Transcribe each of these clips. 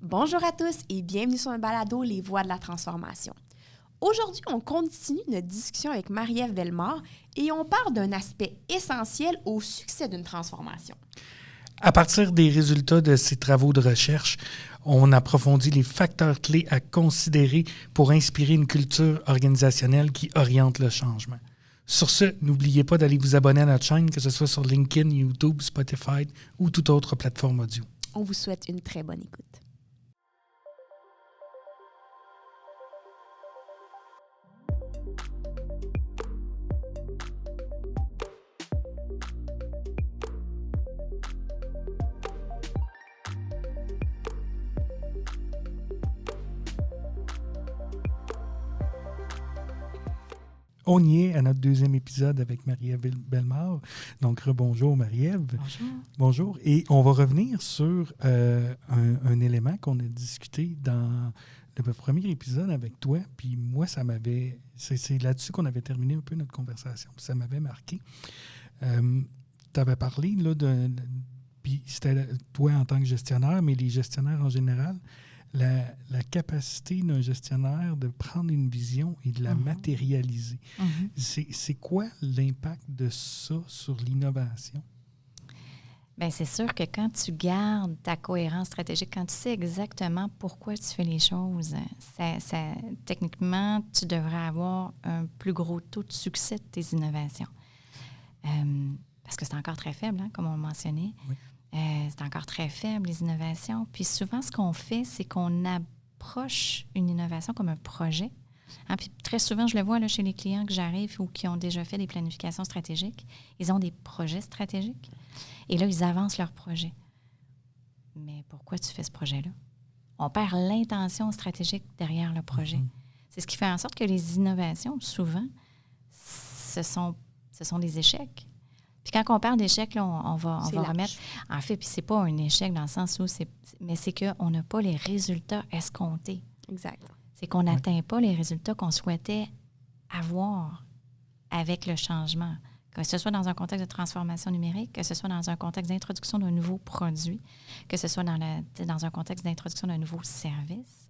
Bonjour à tous et bienvenue sur un balado Les Voix de la transformation. Aujourd'hui, on continue notre discussion avec Marie-Ève Bellemare et on parle d'un aspect essentiel au succès d'une transformation. À partir des résultats de ces travaux de recherche, on approfondit les facteurs clés à considérer pour inspirer une culture organisationnelle qui oriente le changement. Sur ce, n'oubliez pas d'aller vous abonner à notre chaîne, que ce soit sur LinkedIn, YouTube, Spotify ou toute autre plateforme audio. On vous souhaite une très bonne écoute. On y est à notre deuxième épisode avec Marie-Ève Bellemare. Donc, bonjour Marie-Ève. Bonjour. Bonjour. Et on va revenir sur un élément qu'on a discuté dans le premier épisode avec toi. Puis moi, ça m'avait... C'est là-dessus qu'on avait terminé un peu notre conversation. Puis ça m'avait marqué. Tu avais parlé, là, puis c'était toi en tant que gestionnaire, mais les gestionnaires en général, la capacité d'un gestionnaire de prendre une vision et de la matérialiser. C'est quoi l'impact de ça sur l'innovation? Bien, c'est sûr que quand tu gardes ta cohérence stratégique, quand tu sais exactement pourquoi tu fais les choses, techniquement, tu devrais avoir un plus gros taux de succès de tes innovations. Parce que c'est encore très faible, hein, comme on le mentionnait. Oui. C'est encore très faible, les innovations. Puis souvent, ce qu'on fait, c'est qu'on approche une innovation comme un projet. Hein, puis très souvent, je le vois là, chez les clients que j'arrive ou qui ont déjà fait des planifications stratégiques. Ils ont des projets stratégiques. Et là, ils avancent leur projet. Mais pourquoi tu fais ce projet-là? On perd l'intention stratégique derrière le projet. C'est ce qui fait en sorte que les innovations, souvent, ce sont des échecs. Puis quand on parle d'échec, là, on va remettre... En fait, puis c'est pas un échec dans le sens où mais c'est qu'on n'a pas les résultats escomptés. Exact. C'est qu'on n'atteint pas les résultats qu'on souhaitait avoir avec le changement. Que ce soit dans un contexte de transformation numérique, que ce soit dans un contexte d'introduction d'un nouveau produit, que ce soit dans un contexte d'introduction d'un nouveau service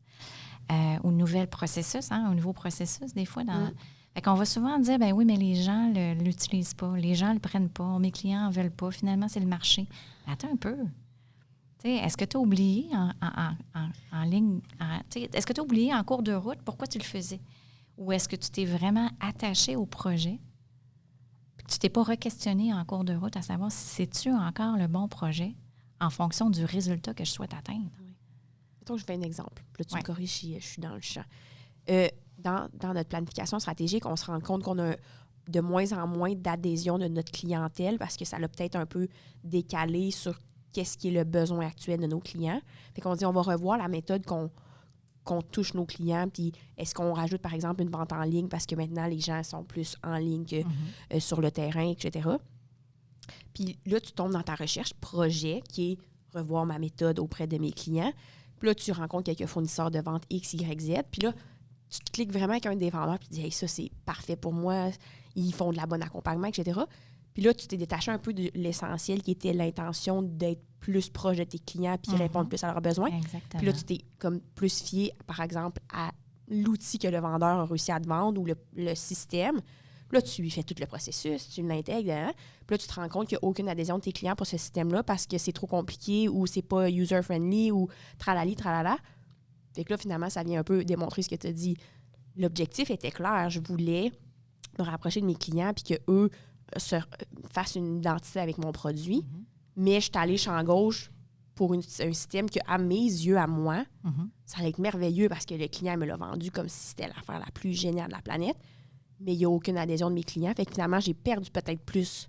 ou nouvel processus, hein, un nouveau processus, des fois, dans... Fait qu'on va souvent dire, ben oui, mais les gens ne l'utilisent pas, les gens ne le prennent pas, mes clients n'en veulent pas, finalement, c'est le marché. Attends un peu. T'sais, est-ce que tu as oublié en ligne, est-ce que tu as oublié en cours de route pourquoi tu le faisais? Ou est-ce que tu t'es vraiment attaché au projet puis que tu t'es pas re-questionné en cours de route à savoir si c'est-tu encore le bon projet en fonction du résultat que je souhaite atteindre? Oui. Mettons que je fais un exemple. Là, tu me corriges si je suis dans le champ. Dans notre planification stratégique, on se rend compte qu'on a de moins en moins d'adhésion de notre clientèle parce que ça l'a peut-être un peu décalé sur qu'est-ce qui est le besoin actuel de nos clients. Fait qu'on dit, on va revoir la méthode qu'on touche nos clients, puis est-ce qu'on rajoute, par exemple, une vente en ligne parce que maintenant, les gens sont plus en ligne que sur le terrain, etc. Puis là, tu tombes dans ta recherche projet qui est revoir ma méthode auprès de mes clients. Puis là, tu rencontres quelques fournisseurs de vente X, Y, Z. Puis là, tu te cliques vraiment avec un des vendeurs puis tu dis « Hey, ça, c'est parfait pour moi. Ils font de la bonne accompagnement, etc. » Puis là, tu t'es détaché un peu de l'essentiel qui était l'intention d'être plus proche de tes clients puis répondre plus à leurs besoins. Exactement. Puis là, tu t'es comme plus fié, par exemple, à l'outil que le vendeur a réussi à te vendre ou le système. Puis là, tu lui fais tout le processus, tu l'intègres. Hein? Puis là, tu te rends compte qu'il n'y a aucune adhésion de tes clients pour ce système-là parce que c'est trop compliqué ou c'est pas user-friendly ou tralali, tralala. Fait que là, finalement, ça vient un peu démontrer ce que tu as dit. L'objectif était clair. Je voulais me rapprocher de mes clients puis qu'eux fassent une identité avec mon produit. Mais je suis allée champ gauche pour un système que, à mes yeux, à moi, ça allait être merveilleux parce que le client me l'a vendu comme si c'était l'affaire la plus géniale de la planète. Mais il n'y a aucune adhésion de mes clients. Fait que finalement, j'ai perdu peut-être plus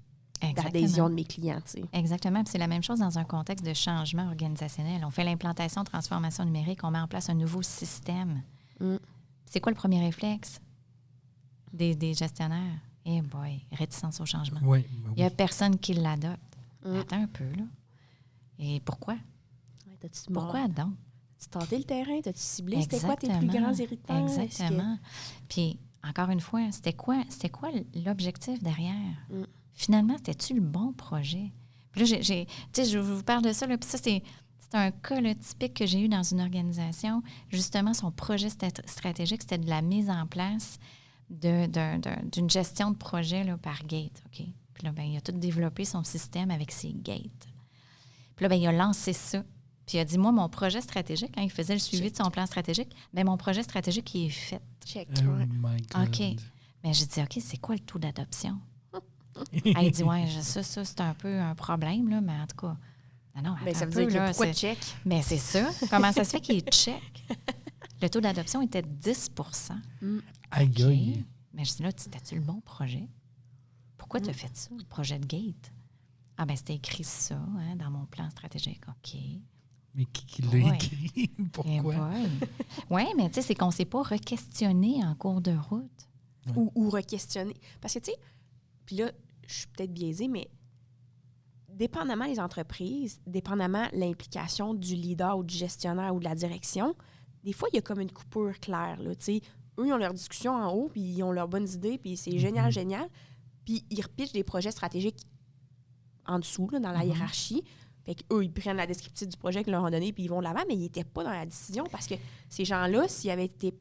d'adhésion de mes clients. T'sais. Exactement. Puis c'est la même chose dans un contexte de changement organisationnel. On fait l'implantation, transformation numérique, on met en place un nouveau système. C'est quoi le premier réflexe des gestionnaires? Eh boy, réticence au changement. Oui, il n'y a personne qui l'adopte. Attends un peu, là. Et pourquoi? Pourquoi donc? As-tu tenté le terrain? T'as-tu ciblé? C'était quoi tes plus grands irritants? Exactement. Puis, encore une fois, c'était quoi l'objectif derrière? Finalement, c'était-tu le bon projet? Puis là, je vous parle de ça, là, puis ça, c'est C'est un cas là, typique que j'ai eu dans une organisation. Justement, son projet stratégique, c'était de la mise en place d'une gestion de projet là, par gate. OK? Puis là, il a tout développé son système avec ses gates. Puis là, il a lancé ça. Puis il a dit, moi, mon projet stratégique, quand il faisait le suivi de son plan stratégique, mon projet stratégique, il est fait. Check. Oh my God. OK. Mais j'ai dit, OK, c'est quoi le taux d'adoption? Elle dit, ouais, ça, c'est un peu un problème, là, mais en tout cas, non, Mais ça veut peu, dire là, pourquoi check? Mais c'est ça. Comment ça se fait qu'il est check? Le taux d'adoption était de 10 Aïe, OK. aïe. Mais je dis, là, c'était-tu le bon projet? Pourquoi tu as fait ça, le projet de gate? Ah, c'était écrit ça hein, dans mon plan stratégique. OK. Mais qui l'a écrit? Pourquoi? Oui, mais tu sais, c'est qu'on ne s'est pas re-questionné en cours de route. Ouais. Ou re-questionner. Parce que, tu sais, puis là, je suis peut-être biaisée, mais dépendamment des entreprises, dépendamment l'implication du leader ou du gestionnaire ou de la direction, des fois, il y a comme une coupure claire. Là, tu sais. Eux, ils ont leur discussion en haut, puis ils ont leurs bonnes idées, puis c'est génial. Puis ils repitchent des projets stratégiques en dessous, là, dans la hiérarchie. Fait qu'eux, ils prennent la descriptive du projet qu'ils leur ont donné, puis ils vont de l'avant, mais ils n'étaient pas dans la décision parce que ces gens-là, s'ils avaient été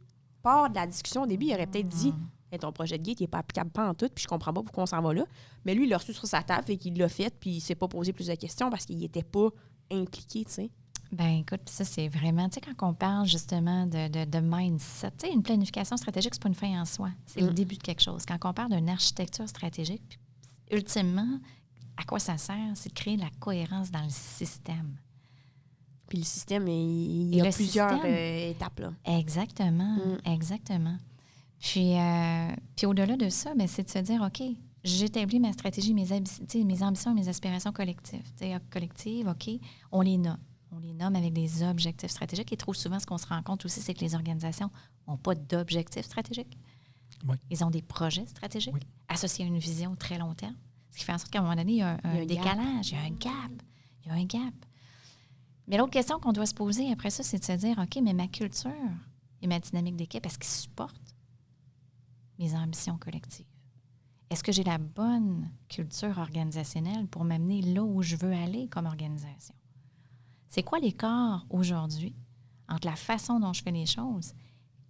part de la discussion au début, ils auraient peut-être dit hey, ton projet de gate, il n'est pas applicable pas en tout, puis je comprends pas pourquoi on s'en va là. Mais lui, il l'a reçu sur sa table, et qu'il l'a fait, puis il ne s'est pas posé plus de questions parce qu'il n'était pas impliqué, tu sais. Bien, écoute, ça, c'est vraiment, tu sais, quand on parle justement de mindset, tu sais, une planification stratégique, c'est pas une fin en soi. C'est le début de quelque chose. Quand on parle d'une architecture stratégique, puis, ultimement, à quoi ça sert? C'est de créer de la cohérence dans le système. Puis le système, il y a plusieurs étapes, là. Exactement, exactement. Puis au-delà de ça, c'est de se dire, OK, j'établis ma stratégie, mes ambitions et mes aspirations collectives, OK, on les nomme. On les nomme avec des objectifs stratégiques. Et trop souvent, ce qu'on se rend compte aussi, c'est que les organisations n'ont pas d'objectifs stratégiques. Oui. Ils ont des projets stratégiques associés à une vision très long terme. Ce qui fait en sorte qu'à un moment donné, il y a un décalage, il y a un gap. Mais l'autre question qu'on doit se poser après ça, c'est de se dire, OK, mais ma culture et ma dynamique d'équipe, est-ce qu'ils supportent mes ambitions collectives? Est-ce que j'ai la bonne culture organisationnelle pour m'amener là où je veux aller comme organisation? C'est quoi l'écart aujourd'hui entre la façon dont je fais les choses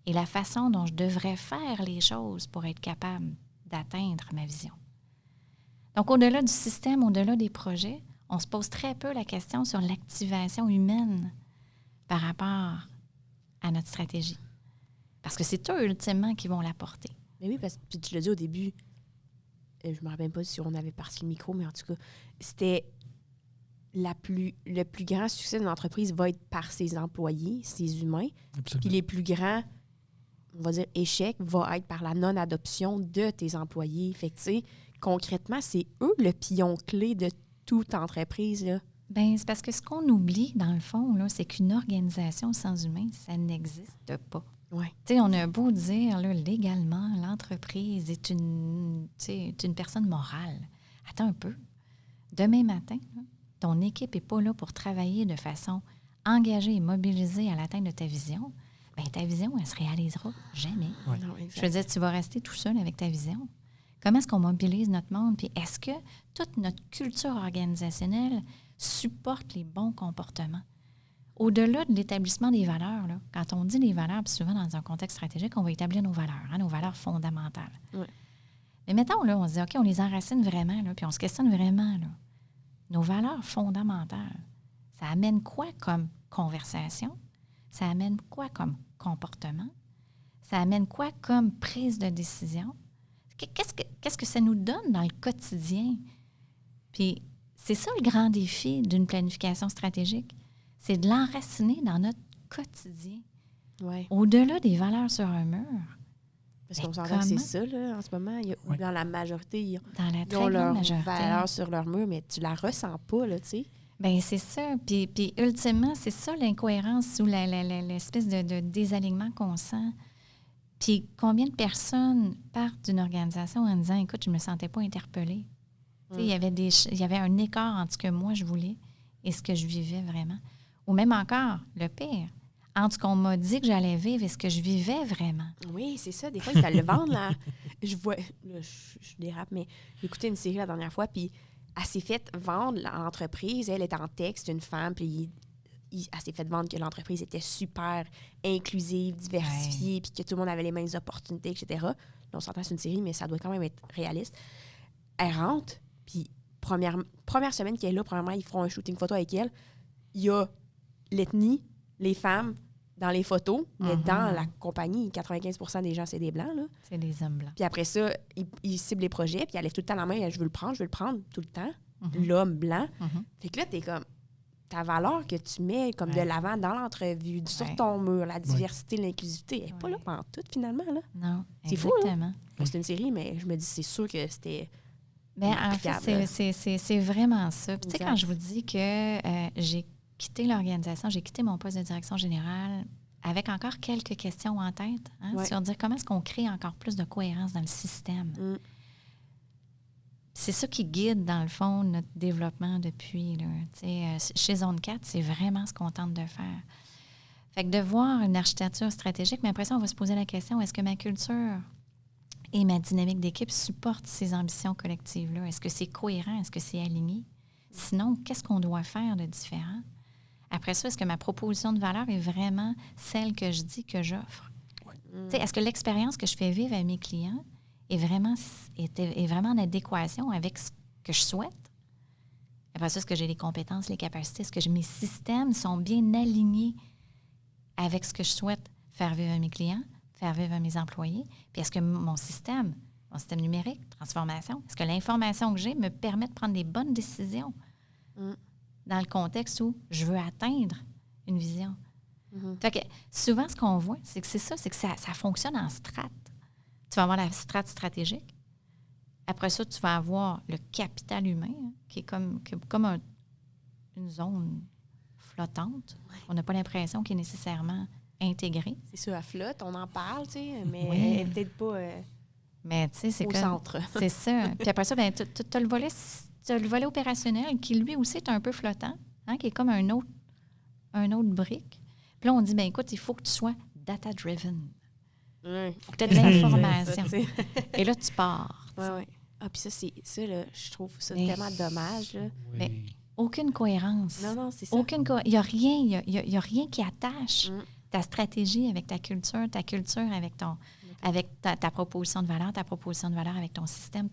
et la façon dont je devrais faire les choses pour être capable d'atteindre ma vision? Donc, au-delà du système, au-delà des projets, on se pose très peu la question sur l'activation humaine par rapport à notre stratégie. Parce que c'est eux, ultimement, qui vont l'apporter. Mais oui, parce que tu l'as dit au début, je ne me rappelle pas si on avait parti le micro, mais en tout cas, c'était le plus grand succès d'une entreprise va être par ses employés, ses humains. Absolument. Puis les plus grands, on va dire, échecs va être par la non-adoption de tes employés. Fait que, tu sais, concrètement, c'est eux le pion clé de toute entreprise, là. Bien, c'est parce que ce qu'on oublie, dans le fond, là, c'est qu'une organisation sans humain, ça n'existe pas. Ouais. Tu sais, on a beau dire, là, légalement, l'entreprise est une personne morale. Attends un peu. Demain matin, là, ton équipe n'est pas là pour travailler de façon engagée et mobilisée à l'atteinte de ta vision. Bien, ta vision, elle ne se réalisera jamais. Ouais. Non, Je veux dire, tu vas rester tout seul avec ta vision. Comment est-ce qu'on mobilise notre monde? Puis est-ce que toute notre culture organisationnelle supporte les bons comportements? Au-delà de l'établissement des valeurs, là, quand on dit les valeurs, puis souvent dans un contexte stratégique, on va établir nos valeurs fondamentales. Ouais. Mais mettons, là, on se dit, OK, on les enracine vraiment, là, puis on se questionne vraiment. Là. Nos valeurs fondamentales, ça amène quoi comme conversation? Ça amène quoi comme comportement? Ça amène quoi comme prise de décision? Qu'est-ce que ça nous donne dans le quotidien? Puis c'est ça le grand défi d'une planification stratégique. C'est de l'enraciner dans notre quotidien. Ouais. Au-delà des valeurs sur un mur. Parce qu'on s'entend que c'est ça, là, en ce moment. Dans la majorité, ils ont leur valeur sur leur mur, mais tu la ressens pas, là, tu sais. Bien, c'est ça. Puis ultimement, c'est ça l'incohérence ou l'espèce de désalignement qu'on sent. Puis combien de personnes partent d'une organisation en disant « Écoute, je ne me sentais pas interpellée. » Il y avait un écart entre ce que moi, je voulais et ce que je vivais vraiment. Ou même encore, le pire, entre ce qu'on m'a dit que j'allais vivre et ce que je vivais vraiment. Oui, c'est ça. Des fois, ils te le vendent, là. Je dérape, mais j'ai écouté une série la dernière fois, puis elle s'est faite vendre l'entreprise. Elle est en texte, une femme, puis elle s'est fait vendre que l'entreprise était super inclusive, diversifiée, puis que tout le monde avait les mêmes opportunités, etc. Là, on s'entend, c'est une série, mais ça doit quand même être réaliste. Elle rentre, puis première semaine qu'elle est là, premièrement, ils feront un shooting photo avec elle. Il y a l'ethnie, les femmes dans les photos, mais dans la compagnie, 95% des gens, c'est des Blancs. Là. C'est des hommes blancs. Puis après ça, ils ciblent les projets, puis elle lève tout le temps la main, je veux le prendre, tout le temps. L'homme blanc. Fait que là, t'es comme, ta valeur que tu mets comme de l'avant dans l'entrevue, sur ton mur, la diversité, l'inclusivité, elle n'est pas là pendant tout, finalement. Là. Non, c'est exactement. Fou, là. C'est une série, mais je me dis, c'est sûr que c'était... Mais en fait, c'est vraiment ça. Puis tu sais, quand je vous dis que j'ai quitté l'organisation, j'ai quitté mon poste de direction générale avec encore quelques questions en tête sur dire comment est-ce qu'on crée encore plus de cohérence dans le système. C'est ça qui guide, dans le fond, notre développement depuis. Là. Chez Zone 4, c'est vraiment ce qu'on tente de faire. Fait que de voir une architecture stratégique, mais après ça, on va se poser la question, est-ce que ma culture et ma dynamique d'équipe supportent ces ambitions collectives-là? Est-ce que c'est cohérent? Est-ce que c'est aligné? Sinon, qu'est-ce qu'on doit faire de différent? Après ça, est-ce que ma proposition de valeur est vraiment celle que je dis que j'offre? Est-ce que l'expérience que je fais vivre à mes clients est vraiment en adéquation avec ce que je souhaite? Après ça, est-ce que j'ai les compétences, les capacités? Est-ce que mes systèmes sont bien alignés avec ce que je souhaite faire vivre à mes clients, faire vivre à mes employés? Puis est-ce que mon système numérique, transformation, est-ce que l'information que j'ai me permet de prendre des bonnes décisions dans le contexte où je veux atteindre une vision? Fait que souvent, ce qu'on voit, c'est que ça fonctionne en strates. Tu vas avoir la strate stratégique. Après ça, tu vas avoir le capital humain, qui est comme une zone flottante. On n'a pas l'impression qu'il est nécessairement intégré. C'est ça, elle flotte, on en parle, tu sais, mais elle n'est peut-être pas mais, tu sais, c'est au centre. C'est ça. Puis après ça, ben, tu as le volet opérationnel qui, lui aussi, est un peu flottant, qui est comme un autre brique. Puis là, on dit, ben écoute, il faut que tu sois data-driven. Il faut que tu aies de l'information. Et là, tu pars. Oui. Ah, puis ça, là, je trouve ça tellement dommage. Là. Oui. Mais aucune cohérence. Non, c'est ça. Il n'y a rien, y a rien qui attache ta stratégie avec ta culture avec ta proposition de valeur avec ton système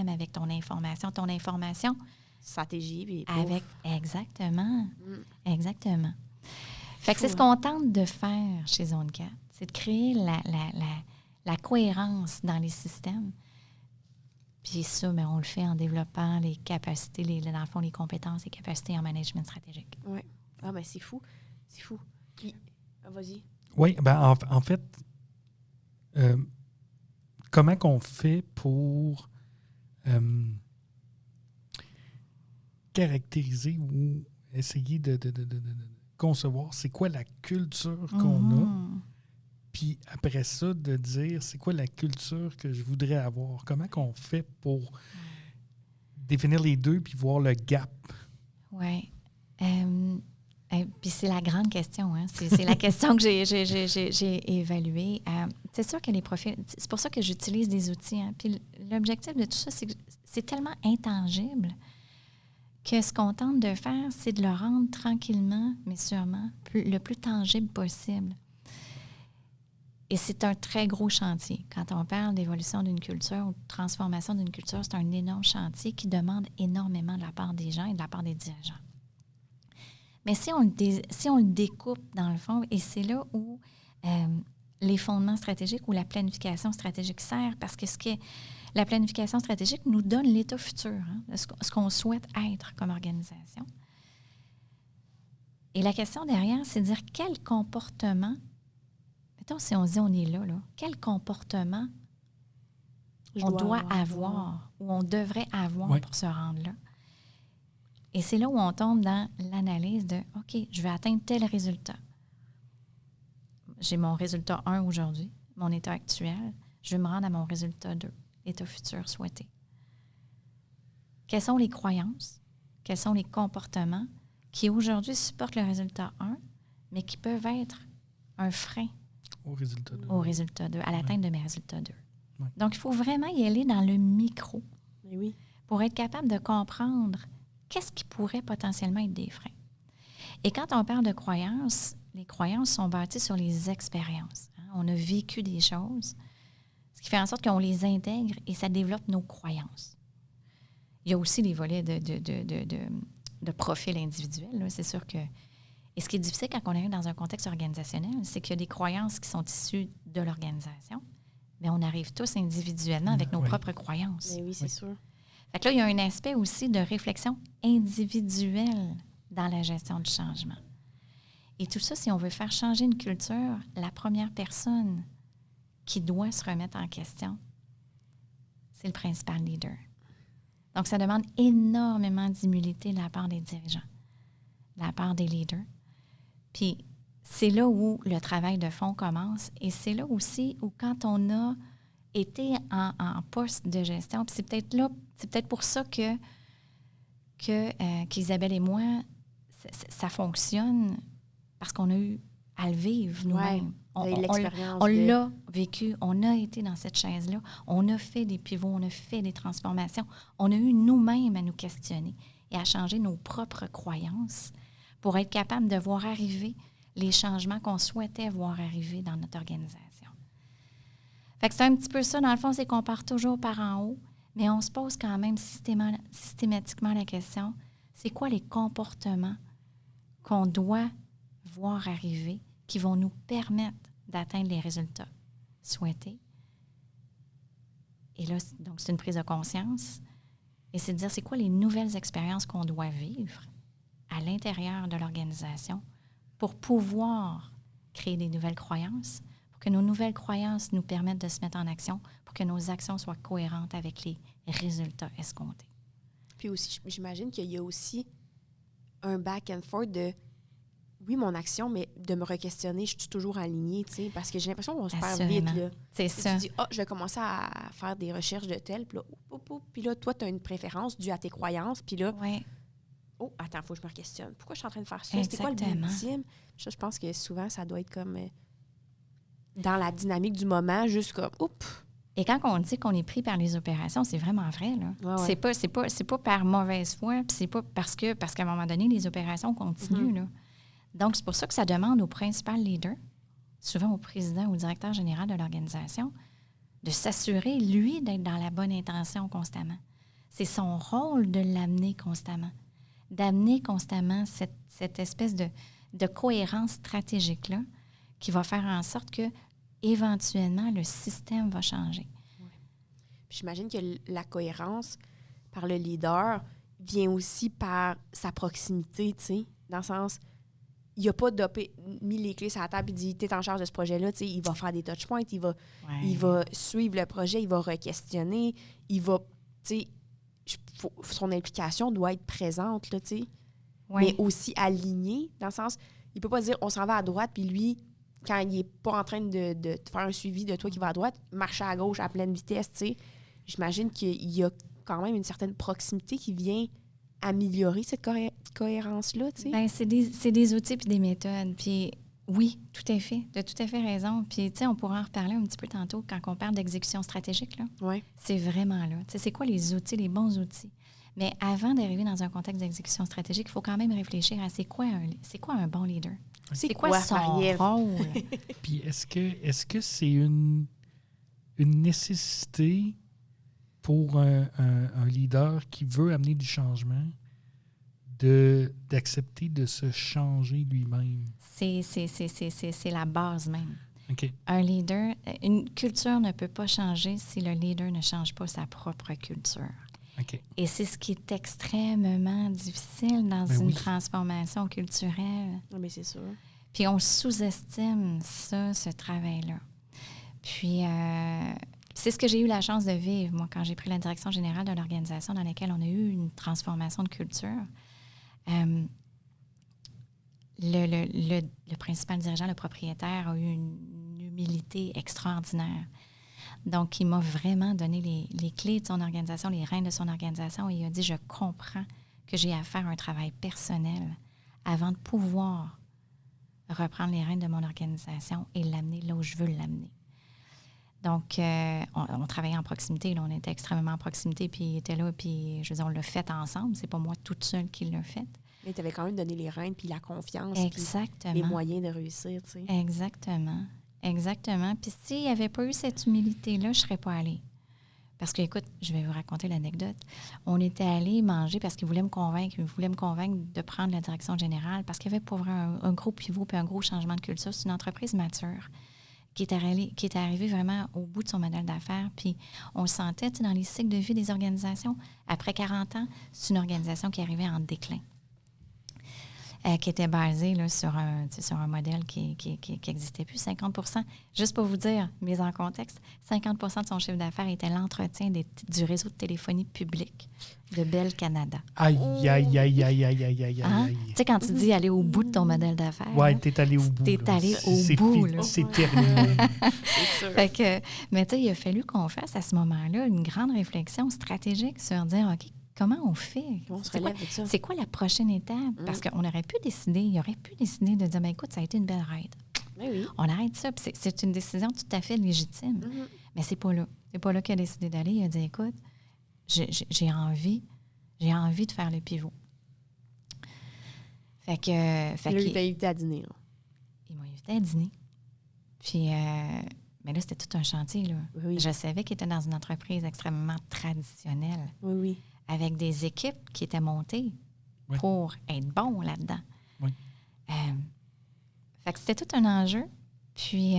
avec ton information. Stratégie. Puis avec exactement. Exactement. Fait que c'est ce qu'on tente de faire chez Zone 4, c'est de créer la cohérence dans les systèmes. Puis ça, mais on le fait en développant les capacités, dans le fond, les compétences et capacités en management stratégique. Oui. Ah, ben c'est fou. C'est fou. Puis, vas-y. Oui, ben en fait, comment qu'on fait pour caractériser ou essayer de concevoir c'est quoi la culture qu'on a, puis après ça, de dire c'est quoi la culture que je voudrais avoir. Comment qu'on fait pour définir les deux puis voir le gap? Oui. Puis c'est la grande question. Hein? C'est la question que j'ai évaluée. C'est sûr que les profils... C'est pour ça que j'utilise des outils. Hein? Puis l'objectif de tout ça, c'est que c'est tellement intangible que ce qu'on tente de faire, c'est de le rendre tranquillement, mais sûrement, le plus tangible possible. Et c'est un très gros chantier. Quand on parle d'évolution d'une culture ou de transformation d'une culture, c'est un énorme chantier qui demande énormément de la part des gens et de la part des dirigeants. Mais si on le découpe, dans le fond, et c'est là où les fondements stratégiques ou la planification stratégique sert, parce que la planification stratégique nous donne l'état futur, ce qu'on souhaite être comme organisation. Et la question derrière, c'est de dire quel comportement, mettons si on se dit on est là, quel comportement on doit avoir ou on devrait avoir pour se rendre là. Et c'est là où on tombe dans l'analyse de « OK, je vais atteindre tel résultat. J'ai mon résultat 1 aujourd'hui, mon état actuel. Je vais me rendre à mon résultat 2, l'état futur souhaité. Quelles sont les croyances? Quels sont les comportements qui aujourd'hui supportent le résultat 1, mais qui peuvent être un frein au résultat 2, à l'atteinte de mes résultats 2. Oui. Donc, il faut vraiment y aller dans le micro pour être capable de comprendre qu'est-ce qui pourrait potentiellement être des freins. Et quand on parle de croyances, les croyances sont bâties sur les expériences. Hein. On a vécu des choses, ce qui fait en sorte qu'on les intègre et ça développe nos croyances. Il y a aussi les volets de profil individuel. Là. C'est sûr que... Et ce qui est difficile quand on arrive dans un contexte organisationnel, c'est qu'il y a des croyances qui sont issues de l'organisation, mais on arrive tous individuellement avec nos propres croyances. Mais oui, c'est sûr. Fait que là, il y a un aspect aussi de réflexion individuelle dans la gestion du changement. Et tout ça, si on veut faire changer une culture, la première personne qui doit se remettre en question, c'est le principal leader. Donc, ça demande énormément d'humilité de la part des dirigeants, de la part des leaders. Puis, c'est là où le travail de fond commence et c'est là aussi où quand on a été en poste de gestion, puis c'est peut-être pour ça qu'Isabelle et moi, ça fonctionne parce qu'on a eu à le vivre nous-mêmes. On l'a vécu, on a été dans cette chaise-là, on a fait des pivots, on a fait des transformations, on a eu nous-mêmes à nous questionner et à changer nos propres croyances pour être capable de voir arriver les changements qu'on souhaitait voir arriver dans notre organisation. Fait que c'est un petit peu ça, dans le fond, c'est qu'on part toujours par en haut, mais on se pose quand même systématiquement la question, c'est quoi les comportements qu'on doit voir arriver qui vont nous permettre d'atteindre les résultats souhaités. Et là, donc, c'est une prise de conscience. Et c'est de dire, c'est quoi les nouvelles expériences qu'on doit vivre à l'intérieur de l'organisation pour pouvoir créer des nouvelles croyances, pour que nos nouvelles croyances nous permettent de se mettre en action, pour que nos actions soient cohérentes avec les résultats escomptés. Puis aussi, j'imagine qu'il y a aussi un back and forth de oui, mon action, mais de me re-questionner, je suis toujours alignée, tu sais, parce que j'ai l'impression qu'on se perd vite, là. C'est ça. Tu dis, je vais commencer à faire des recherches de tel, puis là, puis là, toi, tu as une préférence due à tes croyances, puis là, attends, il faut que je me re-questionne. Pourquoi je suis en train de faire ça? C'était quoi le but ultime? Je pense que souvent, ça doit être comme dans la dynamique du moment, juste comme, Et quand on dit qu'on est pris par les opérations, c'est vraiment vrai, là. Ouais. C'est pas par mauvaise foi, puis c'est pas parce qu'à un moment donné, les opérations continuent, là. Donc, c'est pour ça que ça demande au principal leader, souvent au président ou au directeur général de l'organisation, de s'assurer, lui, d'être dans la bonne intention constamment. C'est son rôle de l'amener constamment, d'amener constamment cette espèce de cohérence stratégique-là qui va faire en sorte que éventuellement, le système va changer. Ouais. Puis j'imagine que la cohérence par le leader vient aussi par sa proximité, tu sais, dans le sens... Il n'a pas mis les clés sur la table et dit « T'es en charge de ce projet-là ». Il va faire des touchpoints, il va suivre le projet, il va re-questionner, il va... Son implication doit être présente, là, tu sais. Mais aussi alignée, dans le sens... Il ne peut pas dire « On s'en va à droite », puis lui, quand il n'est pas en train de faire un suivi de toi qui va à droite, marcher à gauche à pleine vitesse, tu sais. J'imagine qu'il y a quand même une certaine proximité qui vient... améliorer cette cohérence-là, tu sais? Bien, c'est des outils puis des méthodes. Puis oui, tout à fait. Tu as tout à fait raison. Puis, tu sais, on pourra en reparler un petit peu tantôt quand on parle d'exécution stratégique, là. Oui. C'est vraiment là. Tu sais, c'est quoi les outils, les bons outils? Mais avant d'arriver dans un contexte d'exécution stratégique, il faut quand même réfléchir à c'est quoi un bon leader? C'est quoi son rôle? Puis est-ce que c'est une nécessité pour un leader qui veut amener du changement, d'accepter de se changer lui-même? C'est la base même. Okay. Un leader, une culture ne peut pas changer si le leader ne change pas sa propre culture. Okay. Et c'est ce qui est extrêmement difficile dans une transformation culturelle. Oui, mais c'est sûr. Puis on sous-estime ça, ce travail-là. Puis... c'est ce que j'ai eu la chance de vivre, moi, quand j'ai pris la direction générale de l'organisation dans laquelle on a eu une transformation de culture. Le principal dirigeant, le propriétaire, a eu une humilité extraordinaire. Donc, il m'a vraiment donné les clés de son organisation, les rênes de son organisation, et il a dit, je comprends que j'ai à faire un travail personnel avant de pouvoir reprendre les rênes de mon organisation et l'amener là où je veux l'amener. Donc, on travaillait en proximité. Là, on était extrêmement en proximité, puis il était là, puis je veux dire, on l'a fait ensemble. C'est pas moi toute seule qui l'a fait. Mais tu avais quand même donné les rênes, puis la confiance, Exactement. puis les moyens de réussir, tu sais. Exactement. Exactement. Puis s'il n'y avait pas eu cette humilité-là, je ne serais pas allée. Parce que, écoute, je vais vous raconter l'anecdote. On était allés manger parce qu'ils voulaient me convaincre. Ils voulaient me convaincre de prendre la direction générale parce qu'il y avait pour vrai un gros pivot puis un gros changement de culture. C'est une entreprise mature qui est arrivée vraiment au bout de son modèle d'affaires. Puis on le sentait dans les cycles de vie des organisations. Après 40 ans, c'est une organisation qui arrivait en déclin. Qui était basée là, sur un modèle qui n'existait plus. 50 %, juste pour vous dire, mise en contexte, 50 % de son chiffre d'affaires était l'entretien du réseau de téléphonie publique de Bell Canada. Aïe, aïe, aïe, aïe, aïe, aïe, aïe, Hein? aïe. Tu sais, quand tu dis aller au bout de ton modèle d'affaires. Ouais, t'es allé au bout. T'es allé au bout. Là. C'est terminé. C'est sûr. Fait que, mais tu sais, il a fallu qu'on fasse à ce moment-là une grande réflexion stratégique sur dire, OK, comment on fait? On se relève de ça. C'est quoi la prochaine étape? Parce qu'on aurait pu décider, il aurait pu décider de dire, écoute, ça a été une belle ride. Oui. On arrête ça. Puis c'est une décision tout à fait légitime. Mais c'est pas là. C'est pas là qu'il a décidé d'aller. Il a dit, écoute, j'ai envie de faire le pivot. Fait que Là, il t'a invité à dîner. Là. il m'a invité à dîner. Puis, mais là, c'était tout un chantier. Là. Oui. Je savais qu'il était dans une entreprise extrêmement traditionnelle, Oui. avec des équipes qui étaient montées Oui. pour être bons là-dedans. Oui. Fait que c'était tout un enjeu. Puis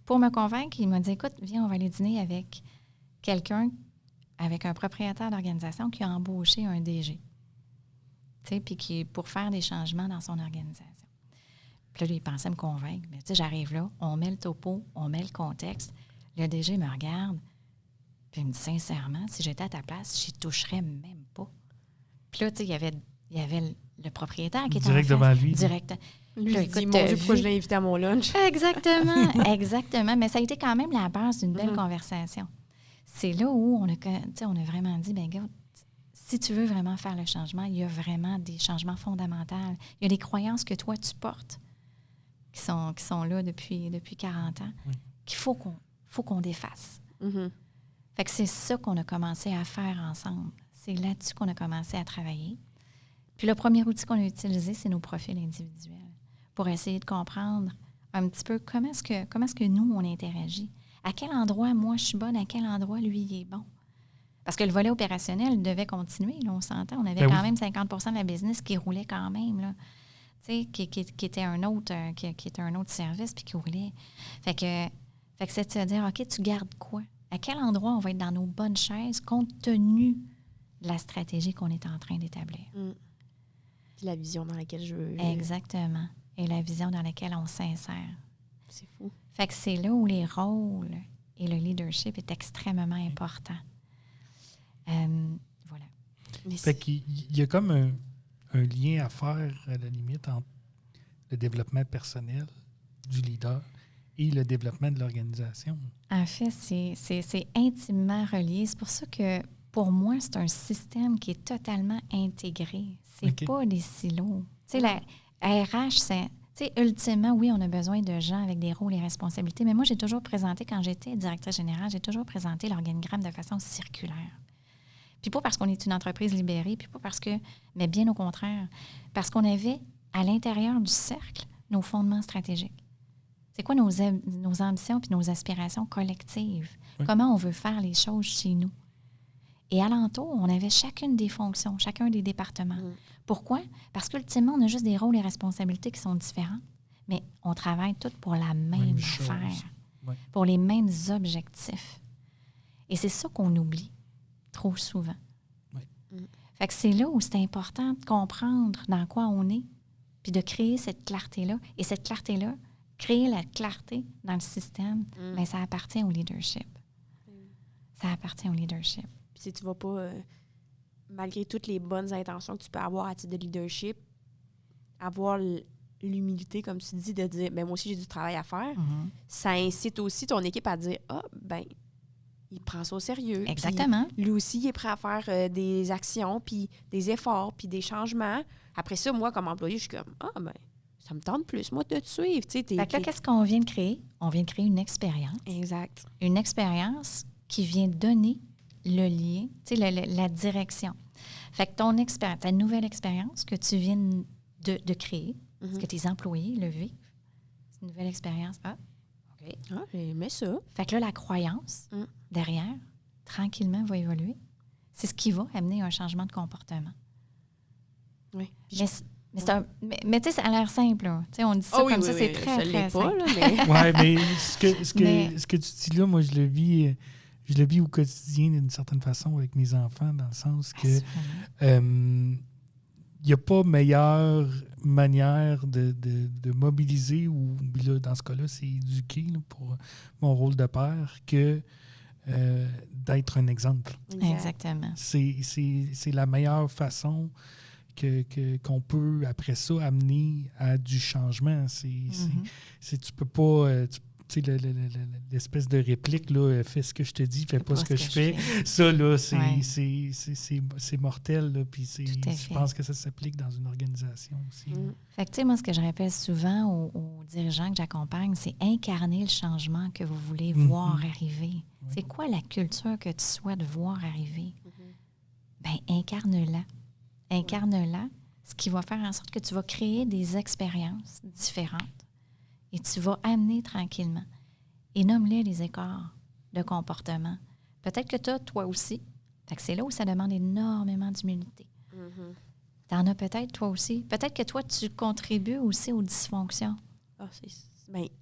pour me convaincre, il m'a dit, écoute, viens, on va aller dîner avec quelqu'un, avec un propriétaire d'organisation qui a embauché un DG. Tu sais, puis pour faire des changements dans son organisation. Puis là, il pensait me convaincre. Mais tu sais, j'arrive là, on met le topo, on met le contexte. Le DG me regarde, puis il me dit, sincèrement, si j'étais à ta place, j'y toucherais même pas. Puis là, tu sais, il y avait le propriétaire qui était Direct en face. devant lui. Direct. Lui, Là, il dit, écoute, mon Dieu, pourquoi je l'ai invité à mon lunch? Exactement, exactement. Mais ça a été quand même la base d'une belle conversation. C'est là où on a vraiment dit, bien, regarde, si tu veux vraiment faire le changement, il y a vraiment des changements fondamentaux. Il y a des croyances que toi, tu portes, qui sont là depuis 40 ans, qu'il faut qu'on défasse. Fait que c'est ça qu'on a commencé à faire ensemble. C'est là-dessus qu'on a commencé à travailler. Puis le premier outil qu'on a utilisé, c'est nos profils individuels pour essayer de comprendre un petit peu comment est-ce que nous, on interagit. À quel endroit, moi, je suis bonne, à quel endroit, lui, il est bon. Parce que le volet opérationnel devait continuer, là, on s'entend. On avait même 50 % de la business qui roulait quand même, là. Tu sais, qui était un autre service, puis qui roulait. Fait que c'est de se dire, OK, tu gardes quoi? À quel endroit on va être dans nos bonnes chaises compte tenu de la stratégie qu'on est en train d'établir? Puis la vision dans laquelle je veux... Exactement. Et la vision dans laquelle on s'insère. C'est fou. Fait que c'est là où les rôles et le leadership est extrêmement important. Voilà. Fait qu'il y a comme un lien à faire, à la limite, entre le développement personnel du leader et le développement de l'organisation. En fait, c'est intimement relié. C'est pour ça que, pour moi, c'est un système qui est totalement intégré. C'est pas des silos. Tu sais, la RH, c'est... Tu sais, ultimement, oui, on a besoin de gens avec des rôles et responsabilités, mais moi, j'ai toujours présenté, quand j'étais directrice générale, j'ai toujours présenté l'organigramme de façon circulaire. Puis pas parce qu'on est une entreprise libérée, puis pas parce que... Mais bien au contraire, parce qu'on avait, à l'intérieur du cercle, nos fondements stratégiques. C'est quoi nos ambitions puis nos aspirations collectives? Oui. Comment on veut faire les choses chez nous? Et alentour, on avait chacune des fonctions, chacun des départements. Pourquoi? Parce qu'ultimement, on a juste des rôles et responsabilités qui sont différents, mais on travaille tous pour la même affaire, pour les mêmes objectifs. Et c'est ça qu'on oublie trop souvent. Fait que c'est là où c'est important de comprendre dans quoi on est, puis de créer cette clarté-là. Et cette clarté-là, créer la clarté dans le système, bien, ça appartient au leadership. Ça appartient au leadership. Puis si tu vas pas, malgré toutes les bonnes intentions que tu peux avoir à titre de leadership, avoir l'humilité, comme tu dis, de dire, ben moi aussi j'ai du travail à faire, ça incite aussi ton équipe à dire, il prend ça au sérieux. Exactement. Lui aussi, il est prêt à faire des actions, puis des efforts, puis des changements. Après ça, moi, comme employé, je suis comme, ça me tente plus, moi, de te suivre. Fait que là, qu'est-ce qu'on vient de créer? On vient de créer une expérience. Exact. Une expérience qui vient donner le lien, la direction. Fait que ta nouvelle expérience que tu viens de créer, ce que tes employés le vivent, c'est une nouvelle expérience. Ah, OK. Ah, j'ai aimé ça. Fait que là, la croyance derrière, tranquillement, va évoluer. C'est ce qui va amener un changement de comportement. Oui. Mais tu sais, ça a l'air simple. Là. On dit ça comme ça, c'est très, très simple. Oui, mais ce que tu dis là, moi, je le vis au quotidien d'une certaine façon avec mes enfants, dans le sens que il n'y a pas meilleure manière de mobiliser, ou là, dans ce cas-là, c'est éduquer là, pour mon rôle de père, que d'être un exemple. Exactement. C'est la meilleure façon qu'on peut, après ça, amener à du changement. Tu peux pas... tu sais, l'espèce de réplique, là, fais ce que je te dis, fais pas ce que je fais. Ça, là, c'est mortel. Là, puis je pense que ça s'applique dans une organisation aussi. Fait que, tu sais, moi, ce que je répète souvent aux dirigeants que j'accompagne, c'est incarner le changement que vous voulez voir arriver. Oui. C'est quoi la culture que tu souhaites voir arriver? Bien, incarne-la. Incarne-la, ce qui va faire en sorte que tu vas créer des expériences différentes et tu vas amener tranquillement. Et nomme-les les écarts de comportement. Peut-être que tu as, toi aussi. Fait que c'est là où ça demande énormément d'humilité. Tu en as peut-être, toi aussi. Peut-être que toi, tu contribues aussi aux dysfonctions.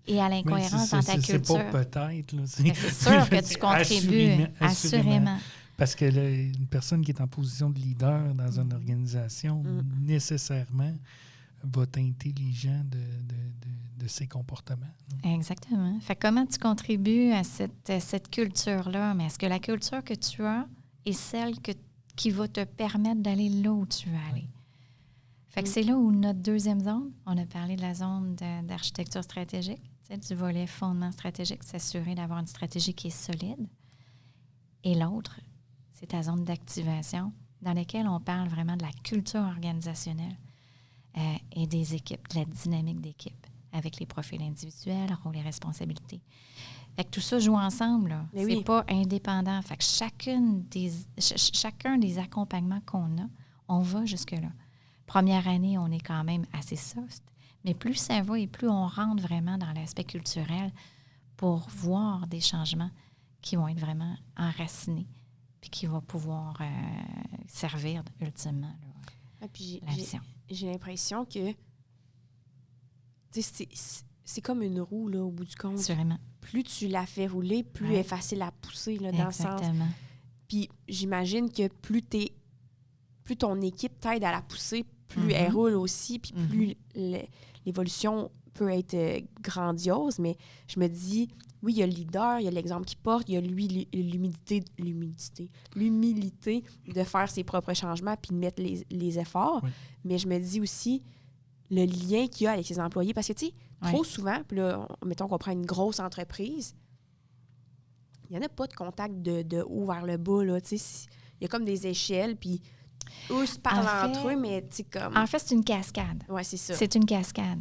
Et à l'incohérence dans ta culture. C'est pas peut-être. Là, c'est sûr que tu contribues, assurément. Parce que une personne qui est en position de leader dans une organisation, nécessairement, va teinter les gens de ses comportements. Exactement. Fait que comment tu contribues à cette culture-là? Mais est-ce que la culture que tu as est celle qui va te permettre d'aller là où tu veux aller? Fait que c'est là où notre deuxième zone, on a parlé de la zone d'architecture stratégique, du volet fondement stratégique, s'assurer d'avoir une stratégie qui est solide. Et l'autre, c'est ta zone d'activation dans laquelle on parle vraiment de la culture organisationnelle et des équipes, de la dynamique d'équipe avec les profils individuels, rôles et responsabilités. Fait que tout ça joue ensemble. Là. C'est pas indépendant. Fait que chacun des accompagnements qu'on a, on va jusque-là. Première année, on est quand même assez soft, mais plus ça va et plus on rentre vraiment dans l'aspect culturel pour voir des changements qui vont être vraiment enracinés puis qui vont pouvoir servir ultimement la vision. J'ai l'impression que c'est comme une roue là, au bout du compte. Assurément. Plus tu la fais rouler, plus elle est facile à pousser là, dans le sens. Puis j'imagine que plus ton équipe t'aide à la pousser, plus elle roule aussi, puis plus l'évolution peut être grandiose. Mais je me dis, oui, il y a le leader, il y a l'exemple qui porte, il y a l'humilité de faire ses propres changements puis de mettre les efforts. Oui. Mais je me dis aussi le lien qu'il y a avec ses employés. Parce que, tu sais, trop souvent, puis là, mettons qu'on prend une grosse entreprise, il n'y en a pas de contact de haut vers le bas, là, tu sais. Il y a comme des échelles, puis eux se parlent entre eux, mais tu sais, comme... En fait, c'est une cascade. Oui, c'est ça. C'est une cascade.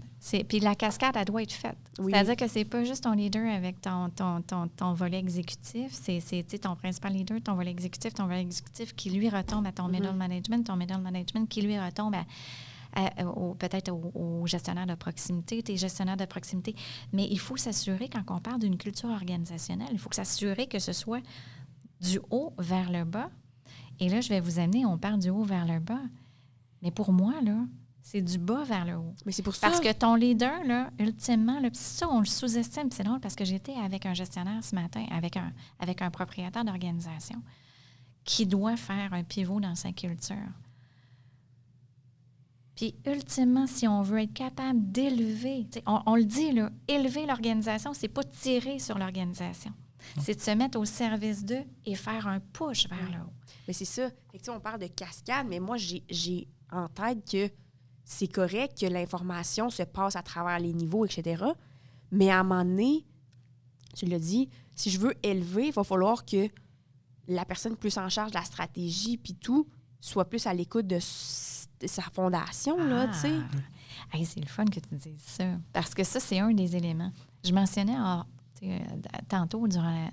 Puis la cascade, elle doit être faite. Oui. C'est-à-dire que c'est pas juste ton leader avec ton volet exécutif, c'est ton principal leader, ton volet exécutif qui, lui, retombe à ton middle management, ton middle management qui, lui, retombe peut-être aux gestionnaires de proximité, tes gestionnaires de proximité. Mais il faut s'assurer, quand on parle d'une culture organisationnelle, il faut s'assurer que ce soit du haut vers le bas. Et là, je vais vous amener, on parle du haut vers le bas. Mais pour moi, là, c'est du bas vers le haut. Mais c'est pour ça. Parce que ton leader, là, ultimement, là, ça, on le sous-estime. C'est drôle parce que j'étais avec un gestionnaire ce matin, avec un propriétaire d'organisation qui doit faire un pivot dans sa culture. Puis, ultimement, si on veut être capable d'élever, on le dit, là, élever l'organisation, c'est pas tirer sur l'organisation. C'est de se mettre au service d'eux et faire un push vers le haut. Mais c'est ça. Fait que, on parle de cascade, mais moi, j'ai en tête que c'est correct que l'information se passe à travers les niveaux, etc. Mais à un moment donné, tu l'as dit, si je veux élever, il va falloir que la personne plus en charge de la stratégie puis tout soit plus à l'écoute de sa fondation, là, tu sais. Hey, c'est le fun que tu dises ça. Parce que ça, c'est un des éléments. Je mentionnais tantôt, durant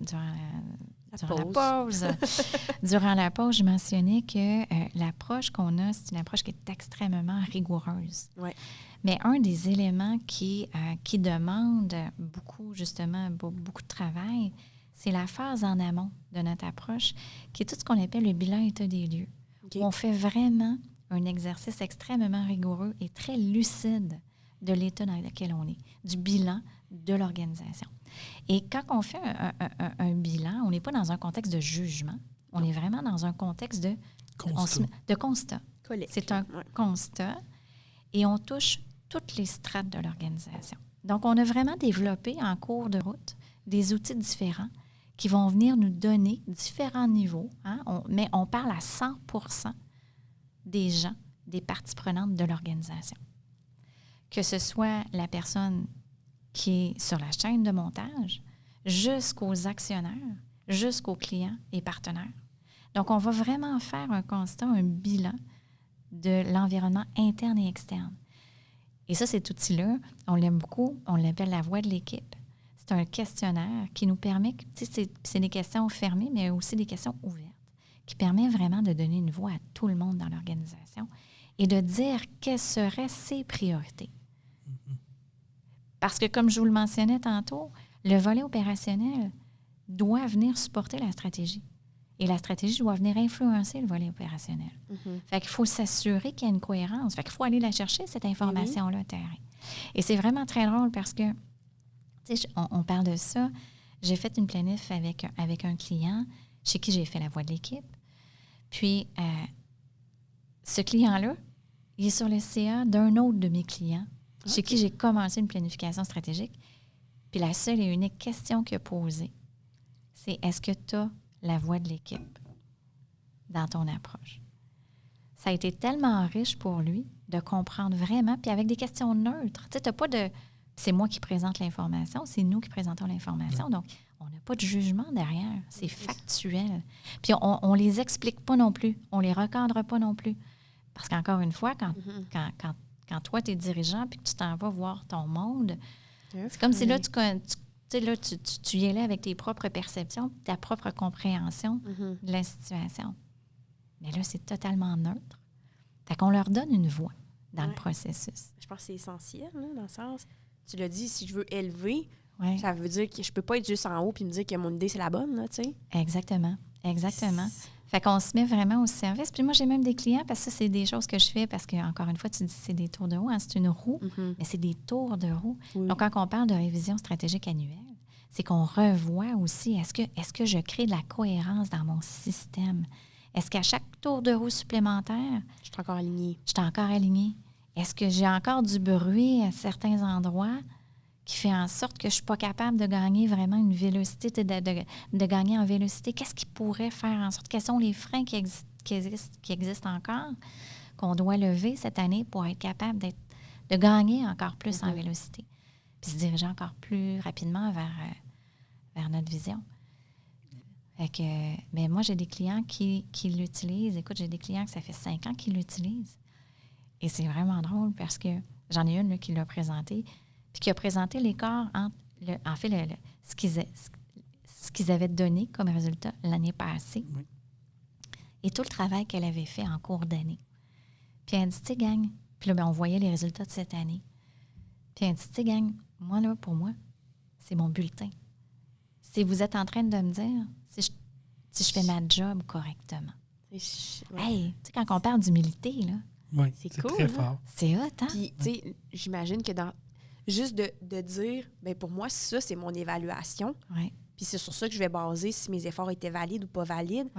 Durant la pause, je mentionnais que l'approche qu'on a, c'est une approche qui est extrêmement rigoureuse. Ouais. Mais un des éléments qui demande beaucoup, justement, beaucoup de travail, c'est la phase en amont de notre approche, qui est tout ce qu'on appelle le bilan état des lieux. Okay. Où on fait vraiment un exercice extrêmement rigoureux et très lucide de l'état dans lequel on est, du bilan de l'organisation. Et quand on fait un bilan, on n'est pas dans un contexte de jugement, on est vraiment dans un contexte de constat. C'est un constat et on touche toutes les strates de l'organisation. Donc, on a vraiment développé en cours de route des outils différents qui vont venir nous donner différents niveaux, hein? Mais on parle à 100% des gens, des parties prenantes de l'organisation. Que ce soit la personne qui est sur la chaîne de montage, jusqu'aux actionnaires, jusqu'aux clients et partenaires. Donc, on va vraiment faire un constat, un bilan de l'environnement interne et externe. Et ça, cet outil-là, on l'aime beaucoup, on l'appelle la voix de l'équipe. C'est un questionnaire qui nous permet, c'est des questions fermées, mais aussi des questions ouvertes, qui permet vraiment de donner une voix à tout le monde dans l'organisation et de dire quelles seraient ses priorités. Parce que, comme je vous le mentionnais tantôt, le volet opérationnel doit venir supporter la stratégie. Et la stratégie doit venir influencer le volet opérationnel. Fait qu'il faut s'assurer qu'il y a une cohérence. Fait qu'il faut aller la chercher, cette information-là, terrain. Et c'est vraiment très drôle parce que, tu sais, on parle de ça. J'ai fait une planif avec un client chez qui j'ai fait la voix de l'équipe. Puis, ce client-là, il est sur le CA d'un autre de mes clients chez qui j'ai commencé une planification stratégique. Puis la seule et unique question qu'il a posée, c'est est-ce que tu as la voix de l'équipe dans ton approche? Ça a été tellement riche pour lui de comprendre vraiment, puis avec des questions neutres. Tu sais, t'as pas de... C'est moi qui présente l'information, c'est nous qui présentons l'information. Donc, on n'a pas de jugement derrière. C'est factuel. Puis on les explique pas non plus. On les recadre pas non plus. Parce qu'encore une fois, quand toi, tu es dirigeant puis que tu t'en vas voir ton monde, c'est comme si là, tu y allais avec tes propres perceptions, ta propre compréhension de la situation. Mais là, c'est totalement neutre. Fait qu'on leur donne une voix dans le processus. Je pense que c'est essentiel, là, dans le sens, tu l'as dit, si je veux élever, ça veut dire que je peux pas être juste en haut puis me dire que mon idée, c'est la bonne, là, tu sais. Exactement. Fait qu'on se met vraiment au service. Puis moi, j'ai même des clients, parce que ça, c'est des choses que je fais, parce que encore une fois, tu dis c'est des tours de roue, hein, c'est une roue, mais c'est des tours de roue. Oui. Donc, quand on parle de révision stratégique annuelle, c'est qu'on revoit aussi, est-ce que je crée de la cohérence dans mon système? Est-ce qu'à chaque tour de roue supplémentaire, je suis encore alignée? Est-ce que j'ai encore du bruit à certains endroits qui fait en sorte que je ne suis pas capable de gagner vraiment une vélocité, de gagner en vélocité? Qu'est-ce qui pourrait faire en sorte? Quels sont les freins qui existent encore, qu'on doit lever cette année pour être capable de gagner encore plus en vélocité? Puis se diriger encore plus rapidement vers notre vision. Fait que, mais moi, j'ai des clients qui l'utilisent. Écoute, j'ai des clients que ça fait 5 ans qu'ils l'utilisent. Et c'est vraiment drôle parce que j'en ai une là, qui l'a présenté, puis qui a présenté l'écart entre, ce qu'ils avaient donné comme résultat l'année passée et tout le travail qu'elle avait fait en cours d'année. Puis elle dit, tu sais, gang, puis là, on voyait les résultats de cette année. Puis elle dit, tu sais, gang, moi, là, pour moi, c'est mon bulletin. Si vous êtes en train de me dire si je fais ma job correctement. Hey, tu sais, quand on parle d'humilité, là, c'est cool, très fort. C'est hot, hein? Puis, tu sais, j'imagine que juste de dire, bien, pour moi, ça, c'est mon évaluation. Puis c'est sur ça que je vais baser si mes efforts étaient valides ou pas valides.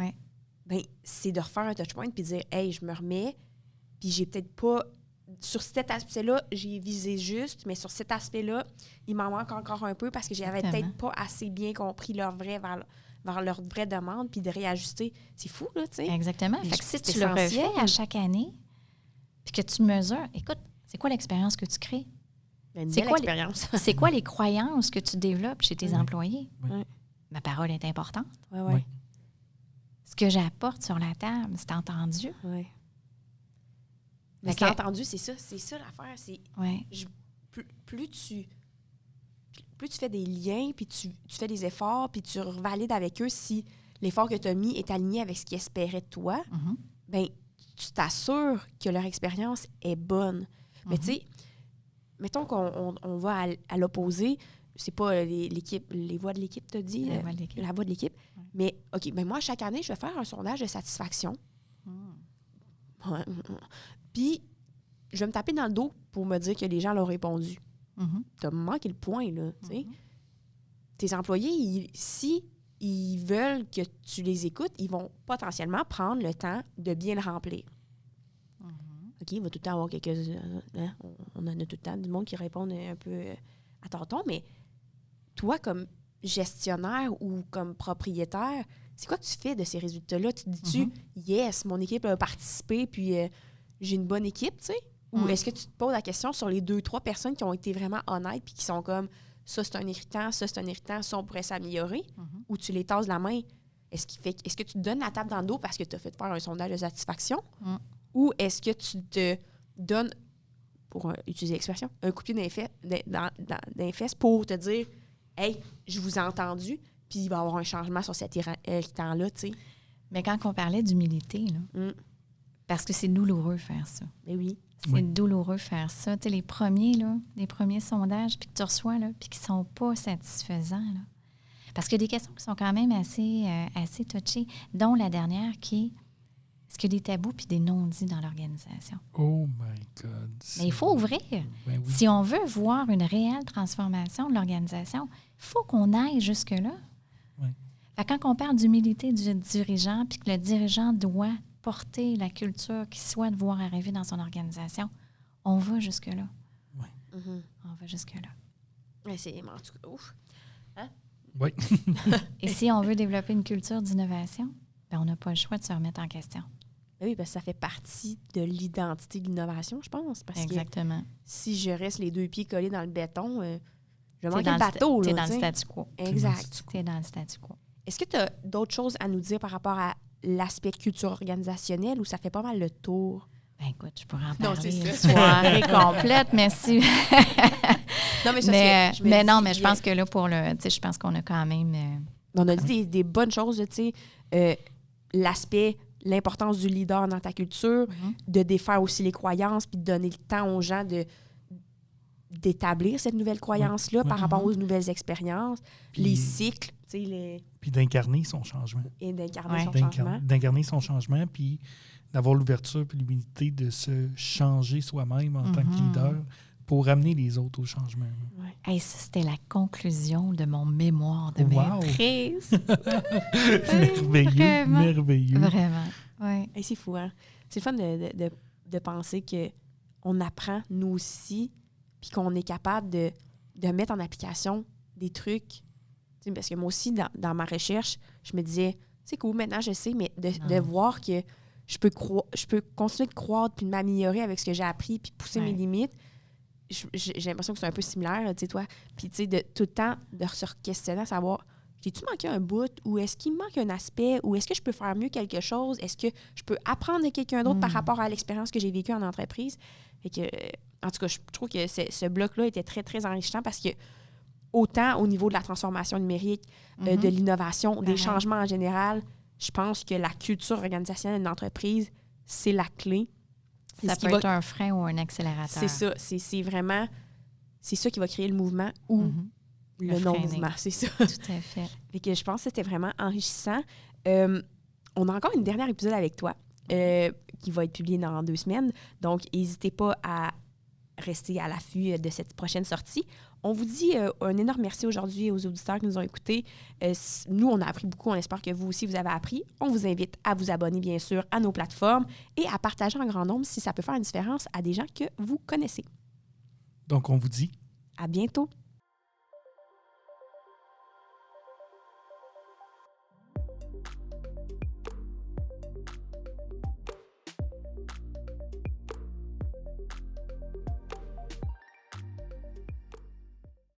Bien, c'est de refaire un touchpoint puis de dire, hey, je me remets, puis j'ai peut-être pas... Sur cet aspect-là, j'ai visé juste, mais sur cet aspect-là, il m'en manque encore un peu parce que j'avais peut-être pas assez bien compris leur vers leur vraie demande, puis de réajuster. C'est fou, là, tu sais. Exactement. Fait que si tu le refais à chaque année, puis que tu mesures, écoute, c'est quoi l'expérience que tu crées? C'est quoi l'expérience? C'est quoi les croyances que tu développes chez tes employés? Ma parole est importante. Ce que j'apporte sur la table, c'est entendu. Mais c'est entendu, c'est ça l'affaire. C'est plus tu fais des liens, puis tu fais des efforts, puis tu revalides avec eux si l'effort que tu as mis est aligné avec ce qu'ils espéraient de toi, bien, tu t'assures que leur expérience est bonne. Mais tu sais, mettons qu'on va à l'opposé, c'est pas les voix de l'équipe, t'as dit? La voix de l'équipe. Ouais. Mais, OK, ben moi, chaque année, je vais faire un sondage de satisfaction. Puis, je vais me taper dans le dos pour me dire que les gens l'ont répondu. T'as manqué le point, là, tu sais. Tes employés, si ils veulent que tu les écoutes, ils vont potentiellement prendre le temps de bien le remplir. OK, il va tout le temps avoir quelques... on en a tout le temps du monde qui répond un peu à tâtons, mais toi, comme gestionnaire ou comme propriétaire, c'est quoi que tu fais de ces résultats-là? Tu te dis-tu, yes, mon équipe a participé, puis j'ai une bonne équipe, tu sais? Ou est-ce que tu te poses la question sur les 2-3 personnes qui ont été vraiment honnêtes puis qui sont comme, ça, c'est un irritant, ça, on pourrait s'améliorer? Ou tu les tasses la main? Est-ce que tu te donnes la table dans le dos parce que tu as fait faire un sondage de satisfaction? Ou est-ce que tu te donnes, pour utiliser l'expression, un coup de pied dans les fesses pour te dire, hey, je vous ai entendu, puis il va y avoir un changement sur cet irritant-là, tu sais. Mais quand on parlait d'humilité, là, parce que c'est douloureux faire ça. Mais oui. C'est douloureux faire ça. Tu sais, les premiers sondages puis que tu reçois, là, puis qui ne sont pas satisfaisants, là. Parce qu'il y a des questions qui sont quand même assez touchées, dont la dernière qui est, est-ce qu'il y a des tabous puis des non-dits dans l'organisation? Oh my God! Mais il faut ouvrir. Ben oui. Si on veut voir une réelle transformation de l'organisation, il faut qu'on aille jusque-là. Oui. Fait que quand on parle d'humilité du dirigeant puis que le dirigeant doit porter la culture qu'il souhaite voir arriver dans son organisation, on va jusque-là. Oui. On va jusque-là. Mais c'est en tout cas, ouf. Hein? Oui. Et si on veut développer une culture d'innovation, ben on n'a pas le choix de se remettre en question. Oui, parce que ça fait partie de l'identité de l'innovation, je pense. Parce Exactement. Que si je reste les 2 pieds collés dans le béton, je vais manquer le bateau. T'es dans le statu quo. Exact. T'es dans le statu quo. Est-ce que tu as d'autres choses à nous dire par rapport à l'aspect culture organisationnelle ou ça fait pas mal le tour? Ben écoute, je pourrais en parler une soirée complète, merci. Non, mais je pense que là, pour le... Tu sais, je pense qu'on a quand même... on a dit des bonnes choses, tu sais. L'importance du leader dans ta culture, de défaire aussi les croyances puis de donner le temps aux gens d'établir cette nouvelle croyance-là par rapport aux nouvelles expériences, puis, les cycles, tu sais, puis d'incarner son changement. Et d'incarner son changement. D'incarner son changement, puis d'avoir l'ouverture puis l'humilité de se changer soi-même en tant que leader pour amener les autres au changement. Ouais. Hey, ça, c'était la conclusion de mon mémoire de maîtrise. Merveilleux, merveilleux. Vraiment, oui. Hey, c'est fou, hein? C'est le fun de penser qu'on apprend, nous aussi, puis qu'on est capable de mettre en application des trucs. T'sais, parce que moi aussi, dans ma recherche, je me disais, c'est cool, maintenant je sais, mais de voir que je peux continuer de croître puis de m'améliorer avec ce que j'ai appris puis pousser mes limites, j'ai l'impression que c'est un peu similaire, tu sais, toi. Puis, tu sais, de tout le temps de se questionner à savoir, j'ai-tu manqué un bout ou est-ce qu'il me manque un aspect ou est-ce que je peux faire mieux quelque chose? Est-ce que je peux apprendre de quelqu'un d'autre par rapport à l'expérience que j'ai vécue en entreprise? Fait que, en tout cas, je trouve que ce bloc-là était très, très enrichissant parce que autant au niveau de la transformation numérique, de l'innovation, des changements en général, je pense que la culture organisationnelle d'une entreprise, c'est la clé. Ça peut être un frein ou un accélérateur. C'est ça. C'est vraiment... C'est ça qui va créer le mouvement ou le non-mouvement. C'est ça. Tout à fait. Fait que je pense que c'était vraiment enrichissant. On a encore une dernière épisode avec toi qui va être publié dans 2 semaines. Donc, n'hésitez pas à rester à l'affût de cette prochaine sortie. On vous dit un énorme merci aujourd'hui aux auditeurs qui nous ont écoutés. Nous, on a appris beaucoup. On espère que vous aussi, vous avez appris. On vous invite à vous abonner, bien sûr, à nos plateformes et à partager en grand nombre si ça peut faire une différence à des gens que vous connaissez. Donc, on vous dit à bientôt.